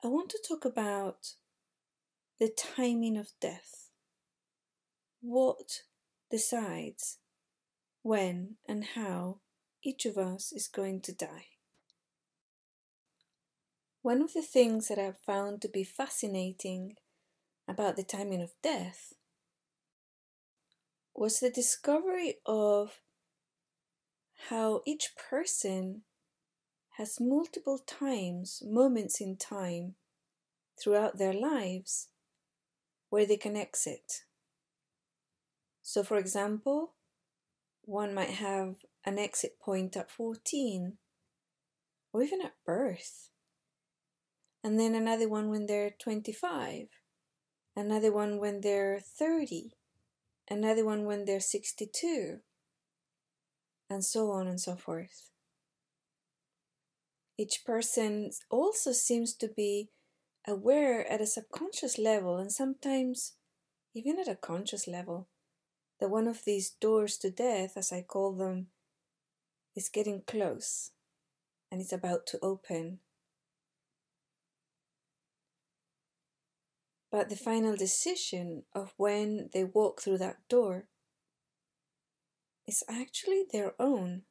I want to talk about the timing of death. What decides when and how each of us is going to die? One of the things that I've found to be fascinating about the timing of death was the discovery of how each person has multiple times, moments in time throughout their lives where they can exit. So, for example, one might have an exit point at 14 or even at birth, and then another one when they're 25, another one when they're 30, another one when they're 62, and so on and so forth. Each person also seems to be aware at a subconscious level, and sometimes even at a conscious level, that one of these doors to death, as I call them, is getting close and it's about to open. But the final decision of when they walk through that door is actually their own.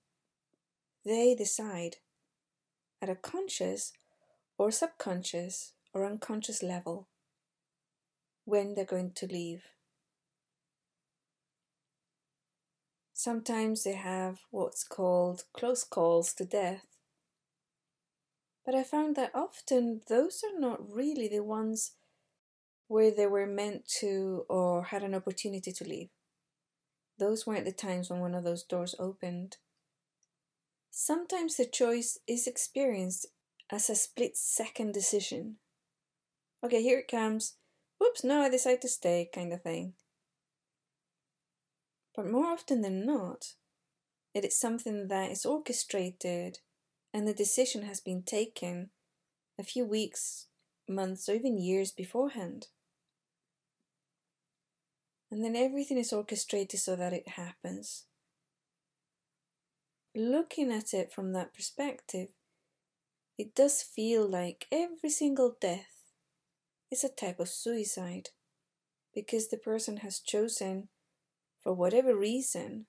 They decide at a conscious or subconscious or unconscious level when they're going to leave. Sometimes they have what's called close calls to death, but I found that often those are not really the ones where they were meant to or had an opportunity to leave. Those weren't the times when one of those doors opened. Sometimes the choice is experienced as a split-second decision. Okay, here it comes. Whoops, no, I decide to stay, kind of thing. But more often than not, it is something that is orchestrated and the decision has been taken a few weeks, months, or even years beforehand. And then everything is orchestrated so that it happens. Looking at it from that perspective, it does feel like every single death is a type of suicide, because the person has chosen, for whatever reason,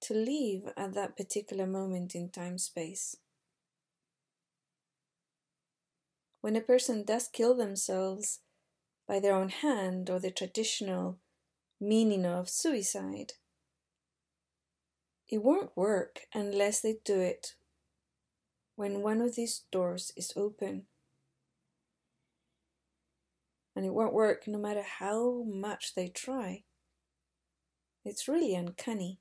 to leave at that particular moment in time-space. When a person does kill themselves by their own hand, or the traditional meaning of suicide, it won't work unless they do it when one of these doors is open. And it won't work no matter how much they try. It's really uncanny.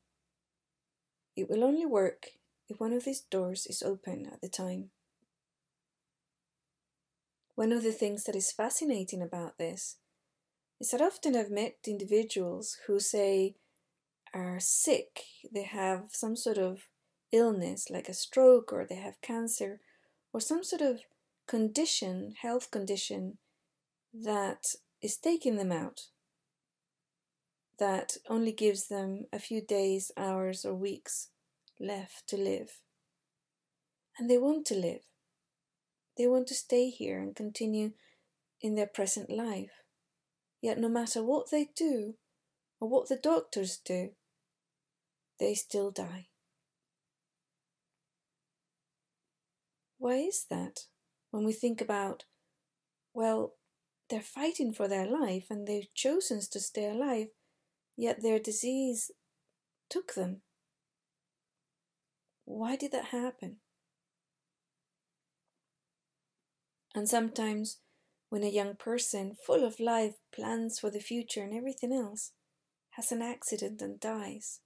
It will only work if one of these doors is open at the time. One of the things that is fascinating about this is that often I've met individuals who say are sick, they have some sort of illness like a stroke, or they have cancer, or some sort of condition, health condition, that is taking them out, that only gives them a few days, hours, or weeks left to live. And they want to live. They want to stay here and continue in their present life. Yet no matter what they do, or what the doctors do, they still die. Why is that? When we think about, well, they're fighting for their life and they've chosen to stay alive, yet their disease took them. Why did that happen? And sometimes when a young person, full of life, plans for the future and everything else, has an accident and dies,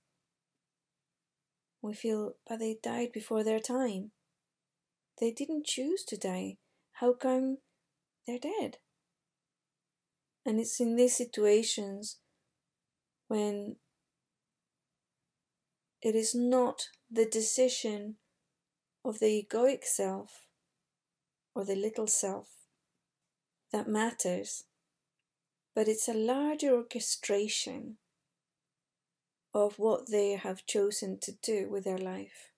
we feel, but they died before their time. They didn't choose to die. How come they're dead? And it's in these situations when it is not the decision of the egoic self or the little self that matters, but it's a larger orchestration of what they have chosen to do with their life.